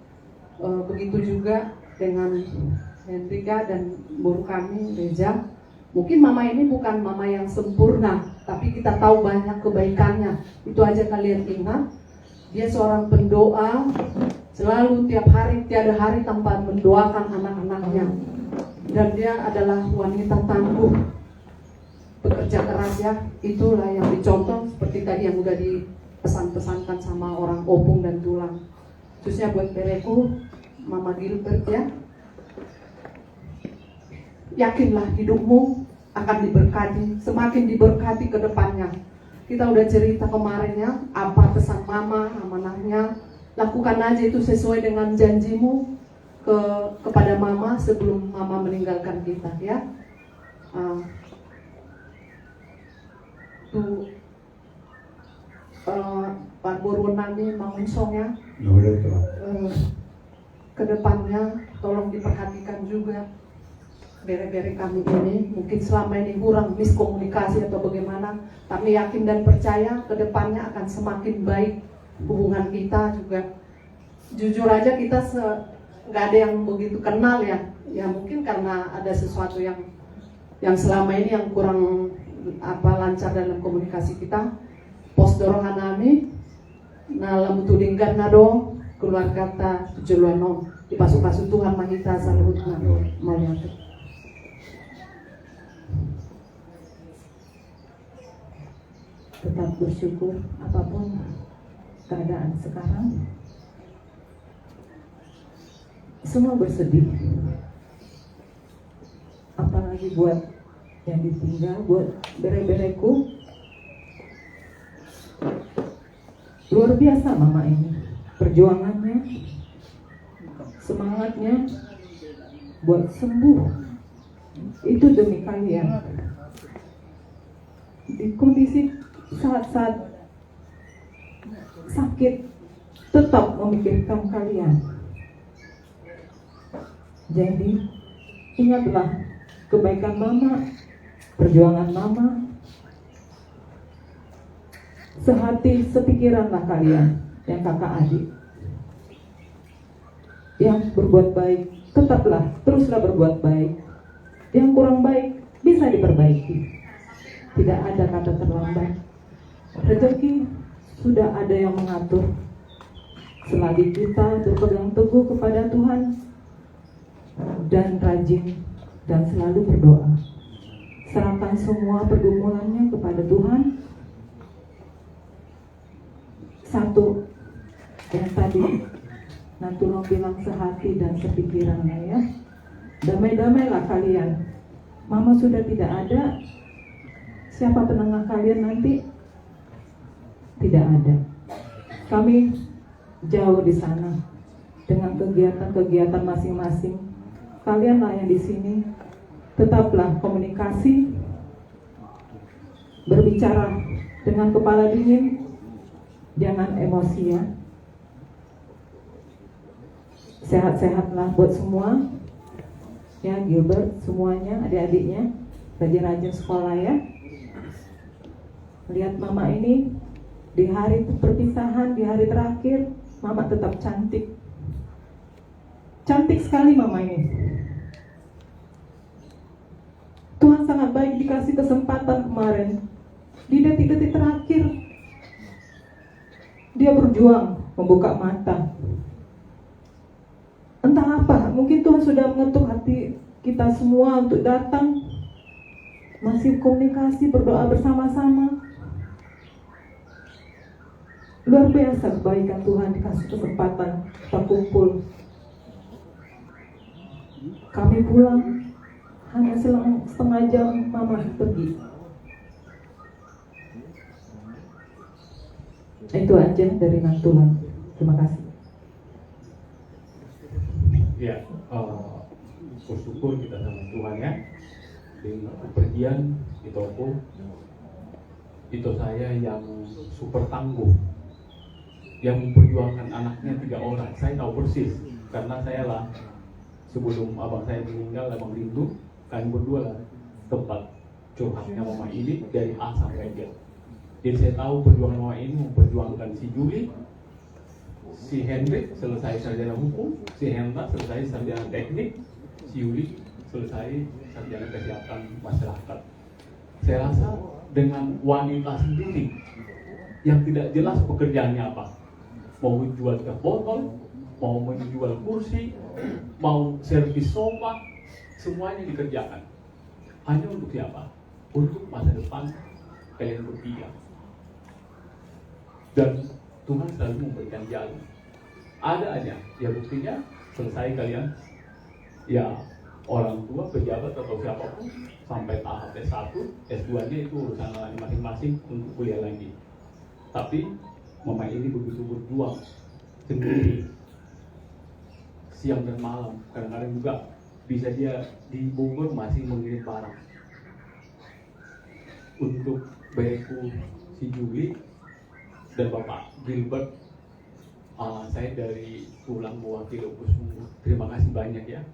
Begitu juga dengan Hendrika dan guru kami Reza. Mungkin mama ini bukan mama yang sempurna, tapi kita tahu banyak kebaikannya. Itu aja kalian ingat. Dia seorang pendoa, selalu tiap hari, tiada hari tanpa mendoakan anak-anaknya. Dan dia adalah wanita tangguh, bekerja keras ya. Itulah yang dicontoh seperti tadi yang udah dipesan-pesankan sama orang Opung dan Tulang. Khususnya buat Bereku, Mama Gilbert ya. Yakinlah hidupmu akan diberkati, semakin diberkati ke depannya. Kita udah cerita kemarin ya, apa pesan mama, amanahnya, lakukan aja itu sesuai dengan janjimu kepada mama sebelum mama meninggalkan kita ya. Pak Burunani Mangunsong ya, kedepannya tolong diperhatikan juga bere-bere kami ini. Mungkin selama ini kurang miskomunikasi atau bagaimana. Kami yakin dan percaya kedepannya akan semakin baik hubungan kita juga. Jujur aja kita nggak ada yang begitu kenal ya. Ya mungkin karena ada sesuatu yang selama ini yang kurang lancar dalam komunikasi kita. Pos dorongan kami, na lamutudinggan na do keluarga ta tujuluanom di pasu-pasu Tuhan mahita salihut na mau nyatu. Tetap bersyukur apapun keadaan sekarang. Semua bersedih. Apalagi buat yang ditinggal, buat bere-bereku. Luar biasa mama ini. Perjuangannya, semangatnya buat sembuh. Itu demi kalian. Di kondisi saat-saat sakit tetap memikirkan kalian. Jadi ingatlah kebaikan mama, perjuangan mama. Sehati sepikiranlah kalian yang kakak adik yang berbuat baik, tetaplah teruslah berbuat baik. Yang kurang baik bisa diperbaiki. Tidak ada kata terlambat. Rezeki sudah ada yang mengatur. Selagi kita berpegang teguh kepada Tuhan dan rajin dan selalu berdoa, serahkan semua pergumulannya kepada Tuhan. Satu yang tadi Natulong bilang sehati dan sepikirannya ya. Damai-damailah kalian. Mama sudah tidak ada. Siapa penengah kalian nanti? Tidak ada. Kami jauh di sana dengan kegiatan-kegiatan masing-masing. Kalianlah yang di sini. Tetaplah komunikasi, berbicara dengan kepala dingin, jangan emosi ya. Sehat-sehatlah buat semua. Ya Gilbert, semuanya, adik-adiknya, rajin-rajin sekolah ya. Lihat mama ini di hari perpisahan, di hari terakhir, mama tetap cantik. Cantik sekali mama ini. Tuhan sangat baik dikasih kesempatan kemarin. Di detik-detik terakhir, dia berjuang membuka mata. Entah apa, mungkin Tuhan sudah mengetuk hati kita semua untuk datang. Masih komunikasi, berdoa bersama-sama. Luar biasa kebaikan Tuhan dikasih kesempatan kita kumpul. Kami pulang hanya selang setengah jam mama pergi. Itu aja dari Nantulang. Terima kasih. Ya, bersyukur kita sama Tuhan ya. Dengan kepergian itu saya yang super tangguh, yang memperjuangkan anaknya 3 orang. Saya tahu persis karena saya lah sebelum abang saya meninggal, abang Rindu, kami berdua lah tempat curhatnya mama ini dari A sampai Z. Jadi saya tahu perjuangan mama ini memperjuangkan si Juli, si Hendrik selesai sarjana hukum, si Hendra selesai sarjana teknik, si Yuli selesai sarjana kesehatan masyarakat. Saya rasa dengan wanita sendiri yang tidak jelas pekerjaannya apa, mau menjual ke botol, mau menjual kursi, mau servis sofa, semuanya dikerjakan. Hanya untuk siapa? Untuk masa depan kalian bertiga. Dan Tuhan selalu memberikan jalan. Ada aja, ya buktinya selesai kalian, ya orang tua, pejabat atau siapapun sampai tahap S1, S2-nya itu urusan masing-masing untuk kuliah lagi. Tapi mama ini begitu berjuang sendiri siang dan malam. Kadang-kadang juga bisa dia di Bogor masih mengirim barang. Untuk bayiku si Juli dan Bapak Gilbert, saya dari Tulang mewakili Opus Mundi. Terima kasih banyak ya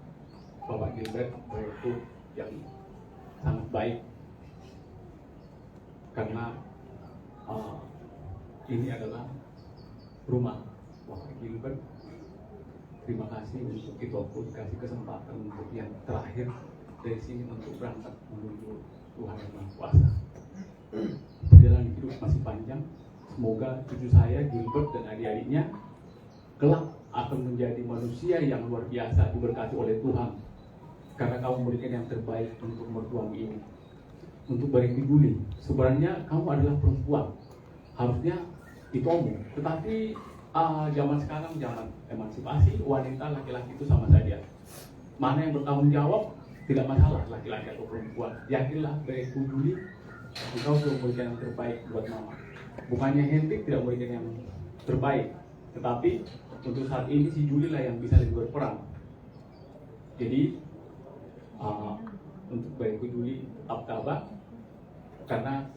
Bapak Gilbert, bayiku yang sangat baik, karena ini adalah rumah Bapak Gilbert. Terima kasih untuk itu, aku dikasih kesempatan untuk yang terakhir dari sini untuk berangkat menuju Tuhan Yang Maha Kuasa. Perjalanan hidup masih panjang. Semoga cucu saya Gilbert dan adik-adiknya kelak akan menjadi manusia yang luar biasa, diberkati oleh Tuhan, karena kamu memberikan yang terbaik untuk mertuamu ini. Untuk Baik Juli, sebenarnya kamu adalah perempuan, harusnya ditomu, tetapi zaman sekarang zaman emansipasi, wanita laki-laki itu sama saja. Mana yang bertanggung jawab tidak masalah, laki-laki atau perempuan. Yakinlah Baik Juli, engkau sudah memberikan yang terbaik buat mama. Bukannya Hendrik tidak memberikan yang terbaik, tetapi untuk saat ini si Juli lah yang bisa lebih berperan. Jadi untuk Baik Juli tetap tabah, karena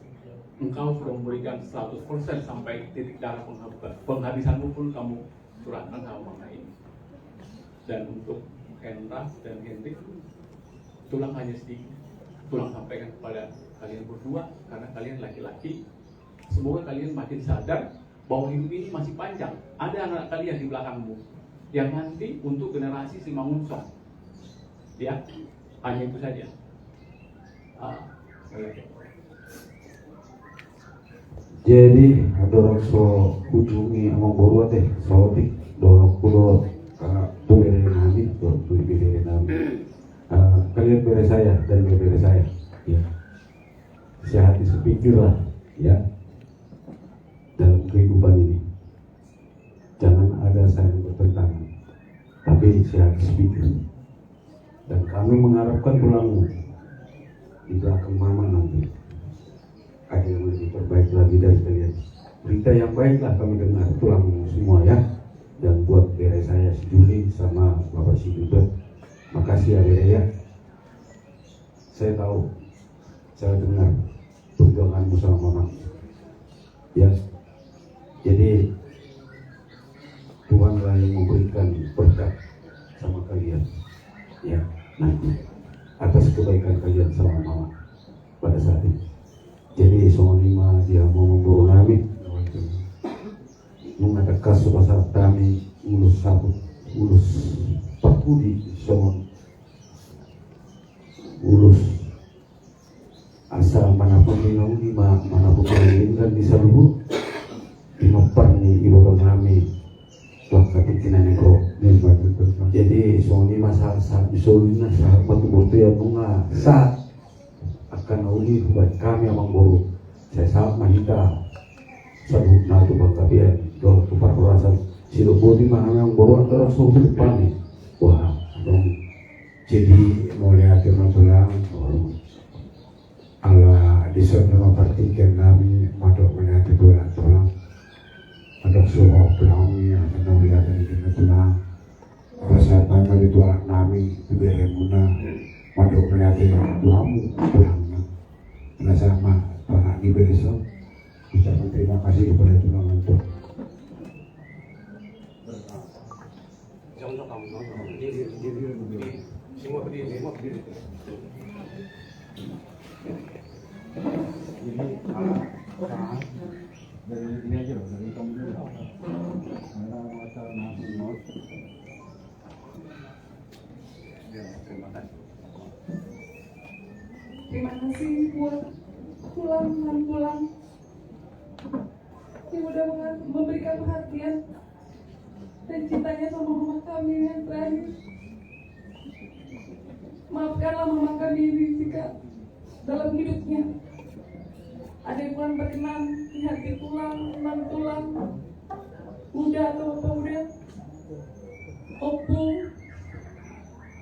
engkau sudah memberikan 100% sampai titik darah penghabisanmu pun kamu curahkan sama mama ini. Dan untuk Hendra dan Hendrik, tulang hanya sedikit. Tulang sampaikan kepada kalian berdua, karena kalian laki-laki. Semoga kalian makin sadar bahwa hidup ini masih panjang. Ada anak kalian di belakangmu yang nanti untuk generasi Simangunsong. Ya, hanya itu saja. Jadi ada orang so kunjungi amang baru teh sotik dorong kudo beri nami kalian beri saya dan beri saya ya, sehati sepikir lah ya dalam kehidupan ini. Jangan ada saling bertentangan, tapi sehati sepikir. Dan kami mengharapkan tulangmu di belakang mama nanti ada yang lebih terbaik lagi dari kalian. Berita yang baiklah kami dengar, tulang semua ya. Dan buat bere saya si Juli sama Bapak si Gilbert, makasih ya bere ya. Saya tahu, saya dengar perjuanganmu sama mama ya. Jadi Tuhanlah yang memberikan berkat sama kalian ya nanti atas kebaikan kalian sama mama pada saat ini. Jadi semua dia mau membawa kami mengadakan sebesar kami ulus sabut ulus pakudi semua ulus asal manapun minum lima manapun menginginkan bisa dulu dinopar nih ibu kami waktu ketikinan negro. Jadi semua masalah saat disolina saat batu-batu ya bunga saat akan uli buat kami amang boru. Saya sangat mahita sabuk natu bangkabian dong tupar kurasan silo bodi mah amang boru antara suhu depan nih. Wah dong. Jadi mulai akhirnya tulang ala disebut memperhatikan kami madok menati tulang madok suhu kami yang menolak dari tulang. Rasa tanggal itu anak kami diberi muna madok menati tulangmu tulang. Nah sama Pak Ibu Besok ucapkan terima kasih kepada Tuhan untuk semua berdiri. Jadi dari ini aja loh, dari kamu dulu. Karena mata nasi not. Ya, terima kasih. Terima kasih buat pulang yang udah memberikan perhatian dan cintanya sama mama kami yang terakhir. Maafkanlah mama kami ini jika dalam hidupnya ada yang kurang berkenan di hati tulang, muda atau bapak muda, opung.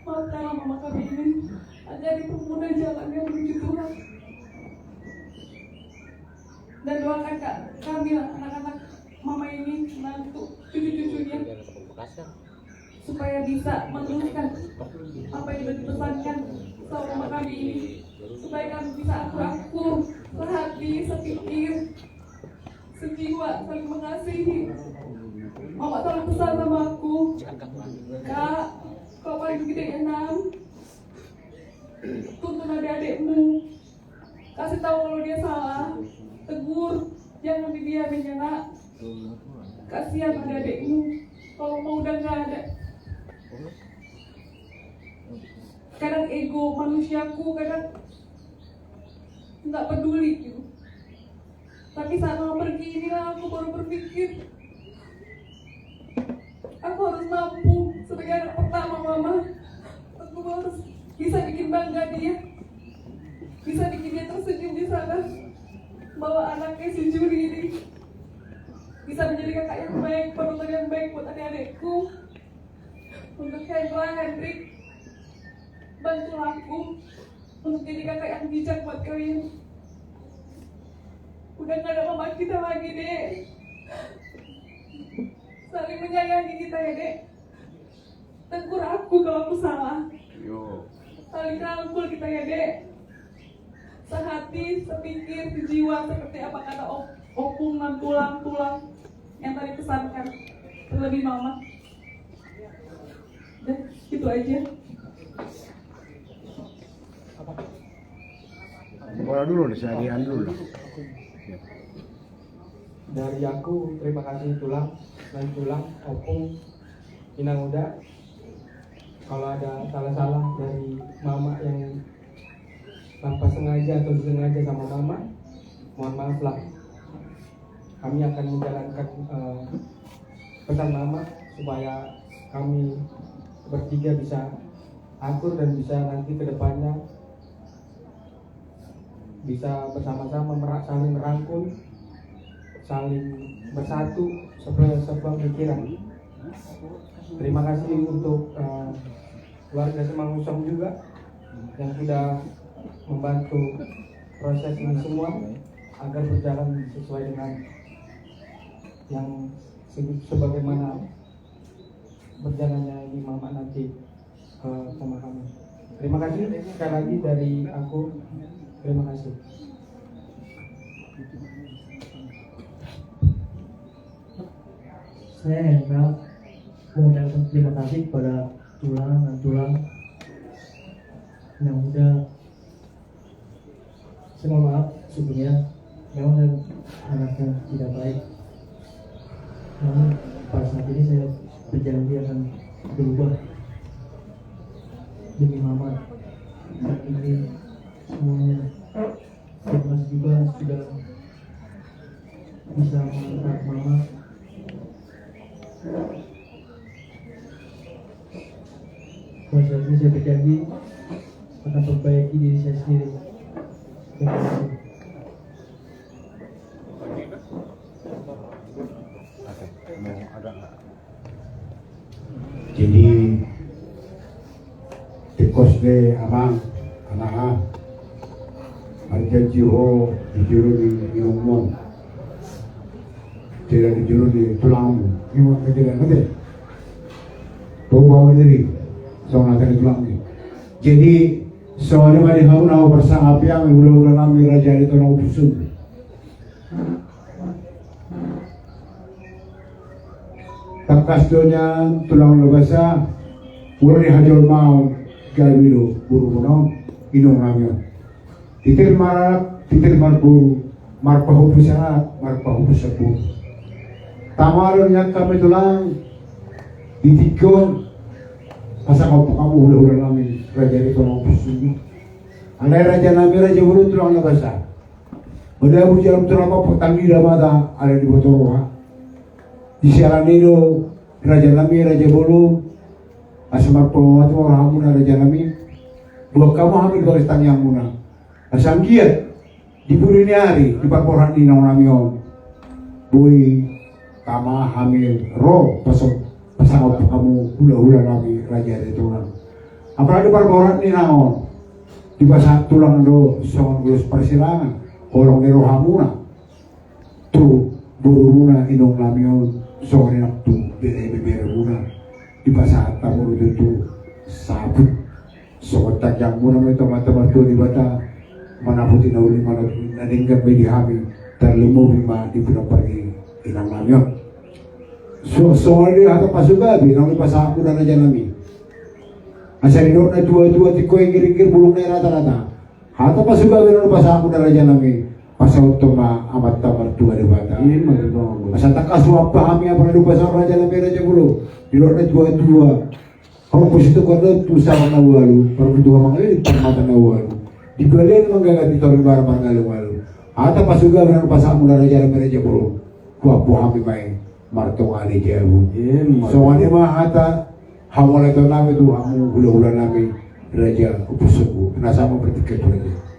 Maafkanlah mama kami ini, ajari pemuda jalan yang menuju Tuhan. Dan doakan kami anak-anak mama ini ini menantu cucu-cucunya supaya bisa meneruskan apa yang sudah dipesankan sama kami ini, supaya kami bisa akur-akur, sehati, sepikir, sejiwa, saling mengasihi. Mama selalu pesan sama aku, Kak, kau paling gede 6, tuntun adik-adikmu, kasih tahu kalau dia salah, tegur, jangan didiamin ya nak. Kasihan adik-adikmu kalau mau udah nggak ada. Kadang ego manusiaku kadang nggak peduli gitu. Tapi saat mama pergi inilah aku baru berpikir aku harus mampu sebagai anak pertama mama. Aku harus bisa bikin bangga dia, bisa bikin dia tersenyum di sana, bawa anaknya si Juri ini, bisa menjadi kakak yang baik, penuntun yang baik buat adik-adikku. Untuk Hendra, Hendrik, bantu aku untuk jadi kakak yang bijak buat kalian. Udah gak ada mama kita lagi, Dek. Saling menyayangi kita ya, Dek. Tegur aku kalau aku salah. Saling rangkul kita ya, Dek. Sehati, sepikir, sejiwa, seperti apa kata opung dan tulang-tulang yang tadi pesankan. Terlebih mama. Udah, gitu aja. Bola dulu nih, seharian dulu. Dari aku terima kasih tulang dan tulang opung Inang Uda. Kalau ada salah-salah dari mama yang tanpa sengaja atau disengaja sama mama, mohon maaf lah. Kami akan menjalankan pesan mama supaya kami bertiga bisa akur dan bisa nanti ke depannya bisa bersama-sama saling merangkul, saling bersatu sebuah pikiran. Terima kasih untuk keluarga Semangusong juga yang sudah membantu proses ini semua agar berjalan sesuai dengan yang sebagaimana berjalannya ini mama nanti ke pemahaman. Terima kasih sekali lagi dari aku. Terima kasih. Saya Hendra mengucapkan terima kasih kepada tulang dan tulang yang udah. Saya mohon maaf sebelumnya, memang saya anaknya tidak baik. Namun pada saat ini saya berjanji akan berubah demi mama dan ini semuanya. Terima kasih juga sudah bisa mengantar mama. Pada saat ini saya berjanji akan perbaiki diri saya sendiri. Terima kasih. Jadi tikos de amang anak harga jiho dijuru di umum tidak dijuru di tulang ini tidak ada bawa diri soalnya tadi tulang ini. Jadi soalnya mari kamu tahu bersama apa yang udah kami raja itu tahu busuk. Takas donya tulang lebasa urni hajol mau gawido buru puno inong ramyo. Titir marpuru marpahu pusat marpahu pusapur. Tamaron yang kami tulang ditikon asa kamu udah kami raja itu mau busuk. Andai raja nami raja buru tulang lebasa. Udah bujar tulang apa petani damada ada di Botoroa. Di Siaranino Raja Lami Raja Bolu Asamar Pawatu orang Muna Raja Lami dua kamu hamil garis tanyang Muna asangkiat di burini hari di paporan ini nang namion bui kama hamil ro pasang kamu hula nami Raja itu kan apalagi di paporan ini naon di pasang tulang do songon gulus persilangan orang di rohamuna tuh Buruna inong namin sore naktu bere muna di pasata mo itu sabut sokotak yang muna may teman-teman tuh di bata manaputi na uli mana naninggan may dihami terlumubi ma di punang pergi inang namin so soalnya hata pasugabi nang ipasaku na raja nami asal ino na dua-dua tiko yang kira-kira bulung na rata-rata hata pasugabi nang ipasaku na raja nami pasal utama amat tamar tua di bata masa tak kasuap pahami apa yang pasal raja nami raja bulu ino na dua-dua kalau positu kau tu sama nawalu kalau dua mangali di permata nawalu di balen manggagat di torin bar mangalu hata pasugabi nang ipasaku na raja nami raja bulu kuah pahami mai martong ali jabu so ani mah hata hawala to nami tu hamu hula-hula nami raja upusuku nasa mo bertiket raja